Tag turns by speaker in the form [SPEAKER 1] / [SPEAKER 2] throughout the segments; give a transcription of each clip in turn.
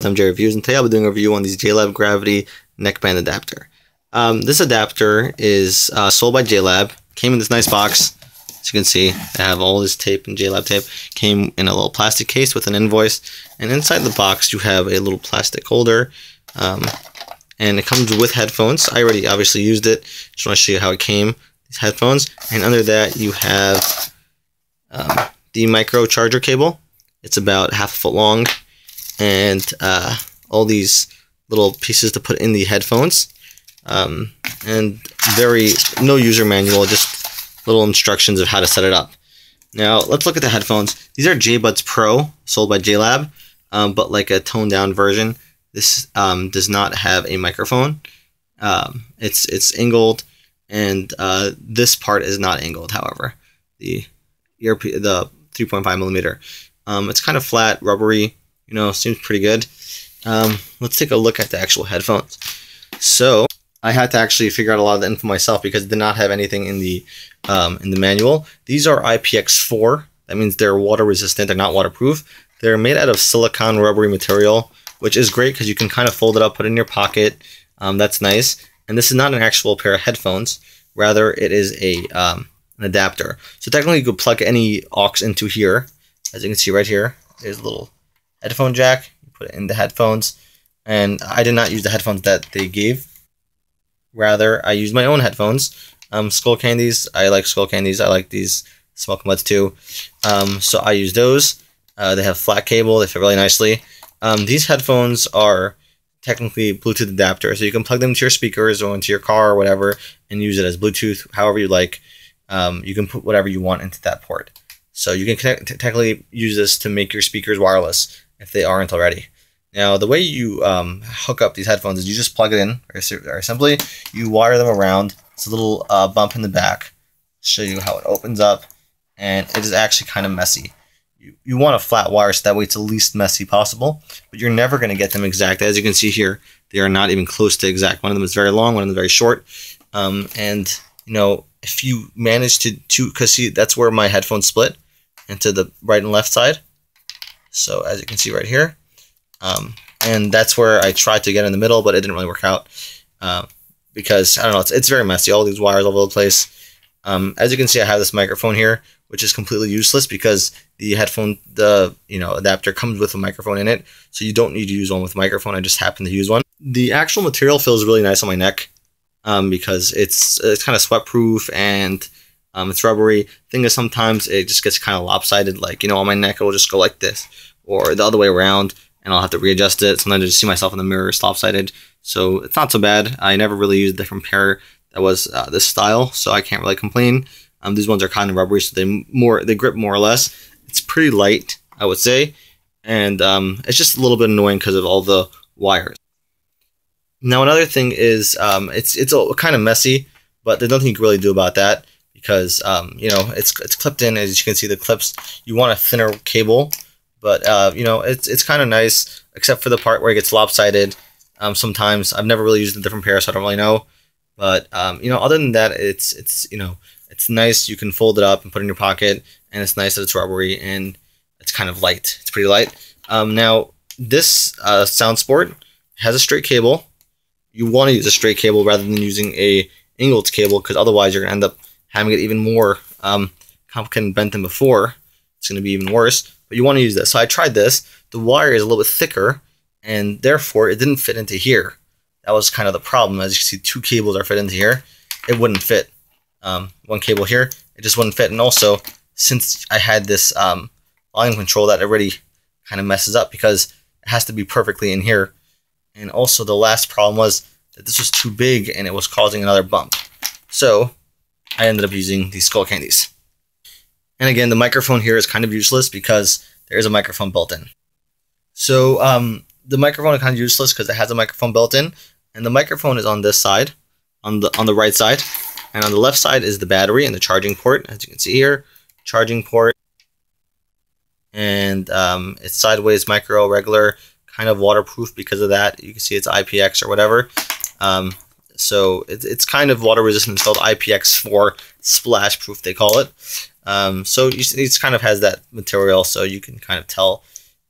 [SPEAKER 1] I'm Jreviews, and today I'll be doing a review on these Jlab Gravity neckband adapter. This adapter is sold by Jlab. Came in this nice box. As you can see, I have all this tape and Jlab tape. Came in a little plastic case with an invoice, and inside the box you have a little plastic holder, and it comes with headphones. I already obviously used it. Just want to show you how it came. These headphones, and under that you have the micro charger cable. It's about half a foot long, and all these little pieces to put in the headphones, and no user manual, just little instructions of how to set it up. Now let's look at the headphones. These are Jbuds Pro, sold by Jlab, but like a toned down version. This does not have a microphone. It's angled, and this part is not angled. However, the 3.5 millimeter. It's kind of flat, rubbery. You know, seems pretty good. Let's take a look at the actual headphones. So I had to actually figure out a lot of the info myself because it did not have anything in the manual. These are IPX4. That means they're water resistant. They're not waterproof. They're made out of silicone rubbery material, which is great because you can kind of fold it up, put it in your pocket. That's nice. And this is not an actual pair of headphones. Rather, it is an adapter. So technically, you could plug any aux into here. As you can see right here, there's a little headphone jack. You put it in the headphones, and I did not use the headphones that they gave. Rather, I used my own headphones. Skull Candies. I like Skull Candies. I like these Smoke Muds too. So I use those. They have flat cable. They fit really nicely. These headphones are technically Bluetooth adapter, so you can plug them into your speakers or into your car or whatever, and use it as Bluetooth, however you like. You can put whatever you want into that port. So you can technically use this to make your speakers wireless if they aren't already. Now, the way you hook up these headphones is you just plug it in, or simply you wire them around. It's a little bump in the back. I'll show you how it opens up, and it is actually kind of messy. You want a flat wire so that way it's the least messy possible, but you're never going to get them exact. As you can see here, they are not even close to exact. One of them is very long, one of them is very short, and you know, if you manage to because see, that's where my headphones split into the right and left side. So as you can see right here, and that's where I tried to get in the middle, but it didn't really work out because I don't know, it's very messy. All these wires all over the place. As you can see, I have this microphone here, which is completely useless because the headphone, adapter comes with a microphone in it, so you don't need to use one with a microphone. I just happen to use one. The actual material feels really nice on my neck because it's kind of sweat proof and it's rubbery. Thing is, sometimes it just gets kind of lopsided, like, on my neck it will just go like this or the other way around, and I'll have to readjust it. Sometimes I just see myself in the mirror, it's lopsided, so it's not so bad. I never really used a different pair that was this style, so I can't really complain. These ones are kind of rubbery, so they grip more or less. It's pretty light, I would say, and it's just a little bit annoying because of all the wires. Now, another thing is it's kind of messy, but there's nothing you can really do about that because it's clipped in. As you can see, the clips. You want a thinner cable, but it's kind of nice, except for the part where it gets lopsided. Sometimes I've never really used a different pair, so I don't really know. But other than that, it's nice. You can fold it up and put it in your pocket, and it's nice that it's rubbery and it's kind of light. It's pretty light. Now this Sound Sport has a straight cable. You want to use a straight cable rather than using a angled cable, because otherwise you're gonna end up having it even more complicated and bent than before. It's gonna be even worse. But you want to use this. So I tried this. The wire is a little bit thicker, and therefore it didn't fit into here. That was kind of the problem. As you can see, two cables are fit into here. It wouldn't fit. One cable here, it just wouldn't fit. And also, since I had this volume control, that already kind of messes up because it has to be perfectly in here. And also, the last problem was that this was too big and it was causing another bump. So I ended up using these Skull Candies. And again, the microphone here is kind of useless because there is a microphone built in. So the microphone is kind of useless because it has a microphone built in, and the microphone is on this side, on the right side, and on the left side is the battery and the charging port. As you can see here, charging port, and it's sideways, micro, regular, kind of waterproof because of that. You can see it's IPX or whatever. So it's kind of water resistant. It's called IPX4 splash proof, they call it. So it kind of has that material, so you can kind of tell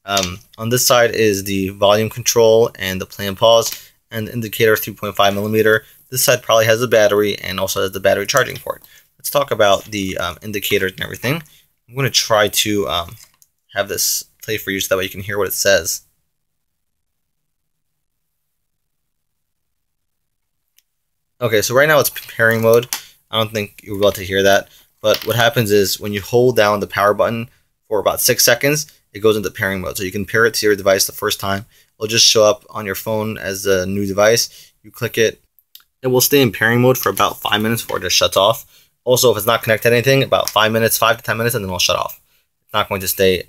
[SPEAKER 1] On this side is the volume control and the play and pause, and the indicator 3.5 millimeter. This side probably has the battery and also has the battery charging port. Let's talk about the indicators and everything. I'm going to try to have this play for you so that way you can hear what it says. Okay, so right now it's pairing mode. I don't think you're about to hear that, but what happens is when you hold down the power button for about 6 seconds, it goes into pairing mode. So you can pair it to your device the first time. It'll just show up on your phone as a new device. You click it. It will stay in pairing mode for about 5 minutes before it just shuts off. Also, if it's not connected to anything, about 5 to 10 minutes, and then it'll shut off. It's not going to stay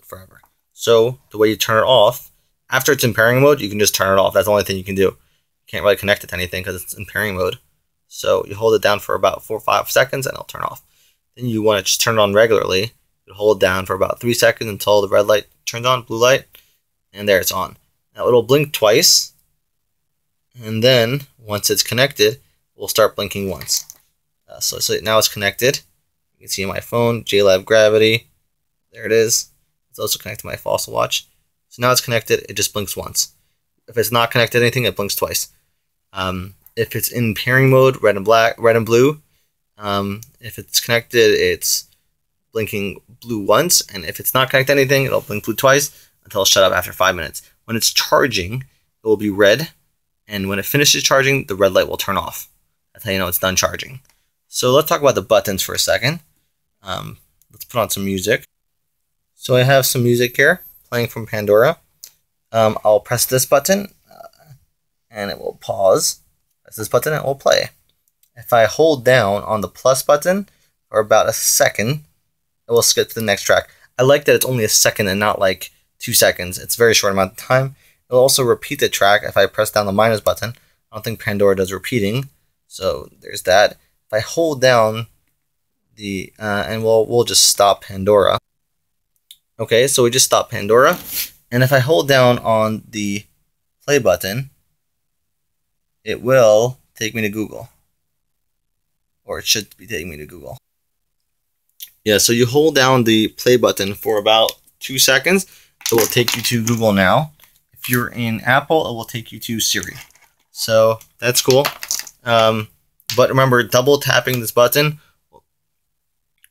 [SPEAKER 1] forever. So the way you turn it off, after it's in pairing mode, you can just turn it off. That's the only thing you can do. You can't really connect it to anything because it's in pairing mode. So you hold it down for about 4 or 5 seconds and it'll turn off. Then you want to just turn it on regularly. You hold it down for about 3 seconds until the red light turns on, blue light, and there it's on. Now it'll blink twice, and then once it's connected, it will start blinking once. So now it's connected. You can see on my phone, Jlab Gravity. There it is. It's also connected to my Fossil watch. So now it's connected, it just blinks once. If it's not connected to anything, it blinks twice. If it's in pairing mode, red and blue. If it's connected, it's blinking blue once, and if it's not connected to anything, it'll blink blue twice until it'll shut up after 5 minutes. When it's charging, it will be red, and when it finishes charging, the red light will turn off. That's how you know it's done charging. So let's talk about the buttons for a second. Let's put on some music. So I have some music here playing from Pandora. I'll press this button and it will pause. Press this button and it will play. If I hold down on the plus button for about a second, it will skip to the next track. I like that it's only a second and not like 2 seconds. It's a very short amount of time. It will also repeat the track if I press down the minus button. I don't think Pandora does repeating, so there's that. If I hold down the, and we'll just stop Pandora. Okay, so we just stopped Pandora. And if I hold down on the play button, it will take me to Google. Or it should be taking me to Google. Yeah, so you hold down the play button for about 2 seconds. It will take you to Google Now. If you're in Apple, it will take you to Siri. So that's cool. But remember, double tapping this button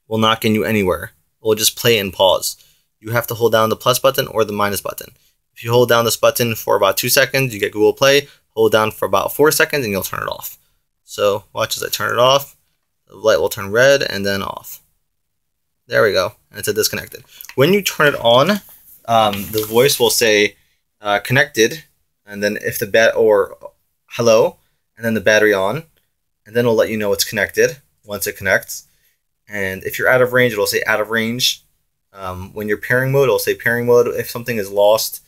[SPEAKER 1] will not get you anywhere. It will just play and pause. You have to hold down the plus button or the minus button. If you hold down this button for about 2 seconds, you get Google Play. Hold down for about 4 seconds and you'll turn it off. So watch as I turn it off. The light will turn red and then off. There we go. And it's disconnected. When you turn it on, the voice will say connected, and then if the or hello, and then the battery on, and then it'll let you know it's connected once it connects. And if you're out of range, it'll say out of range. When you're pairing mode, it'll say pairing mode. If something is lost,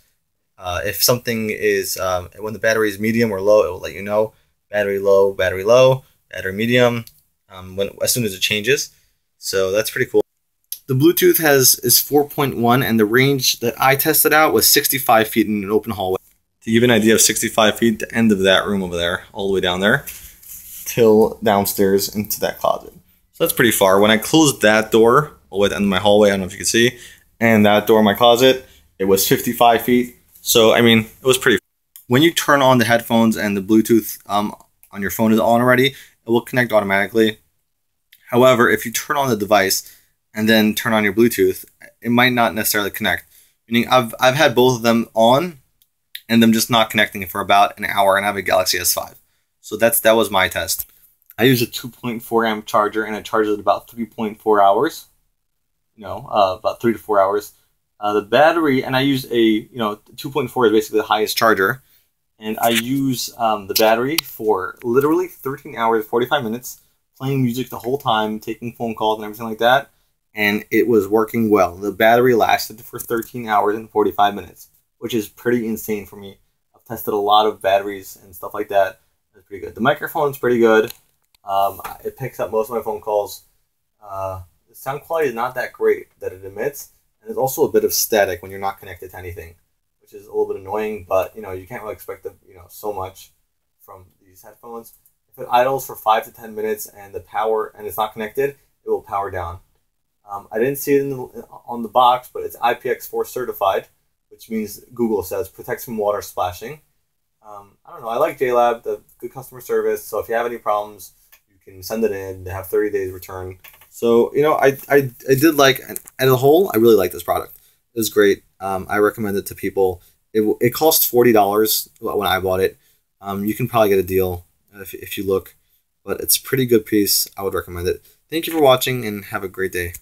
[SPEAKER 1] if something is when the battery is medium or low, it will let you know battery low, battery medium. As soon as it changes. So that's pretty cool. The Bluetooth is 4.1, and the range that I tested out was 65 feet in an open hallway. To give you an idea of 65 feet, the end of that room over there, all the way down there, till downstairs into that closet. So that's pretty far. When I closed that door, all the way at the end of my hallway, I don't know if you can see, and that door in my closet, it was 55 feet. So, I mean, it was pretty far. When you turn on the headphones and the Bluetooth on your phone is on already, it will connect automatically. However, if you turn on the device and then turn on your Bluetooth, it might not necessarily connect. Meaning, I've had both of them on and them just not connecting for about an hour, and I have a Galaxy S5. So that was my test. I use a 2.4 amp charger, and it charges at about 3.4 hours. About 3 to 4 hours. The battery, and I use a 2.4 is basically the highest charger. And I use the battery for literally 13 hours, 45 minutes, playing music the whole time, taking phone calls and everything like that. And it was working well. The battery lasted for 13 hours and 45 minutes, which is pretty insane for me. I've tested a lot of batteries and stuff like that. It's pretty good. The microphone's pretty good. It picks up most of my phone calls. The sound quality is not that great that it emits. And there's also a bit of static when you're not connected to anything, which is a little bit annoying, but you can't really expect so much from these headphones. If it idles for 5 to 10 minutes and it's not connected, it will power down. I didn't see it on the box, but it's IPX4 certified, which means Google says protects from water splashing. I don't know. I like Jlab, the good customer service. So if you have any problems, you can send it in. They have 30 days return. So, you know, I did like, as a whole, I really like this product. It was great. I recommend it to people. It cost $40 when I bought it. You can probably get a deal if you look, but it's a pretty good piece. I would recommend it. Thank you for watching and have a great day.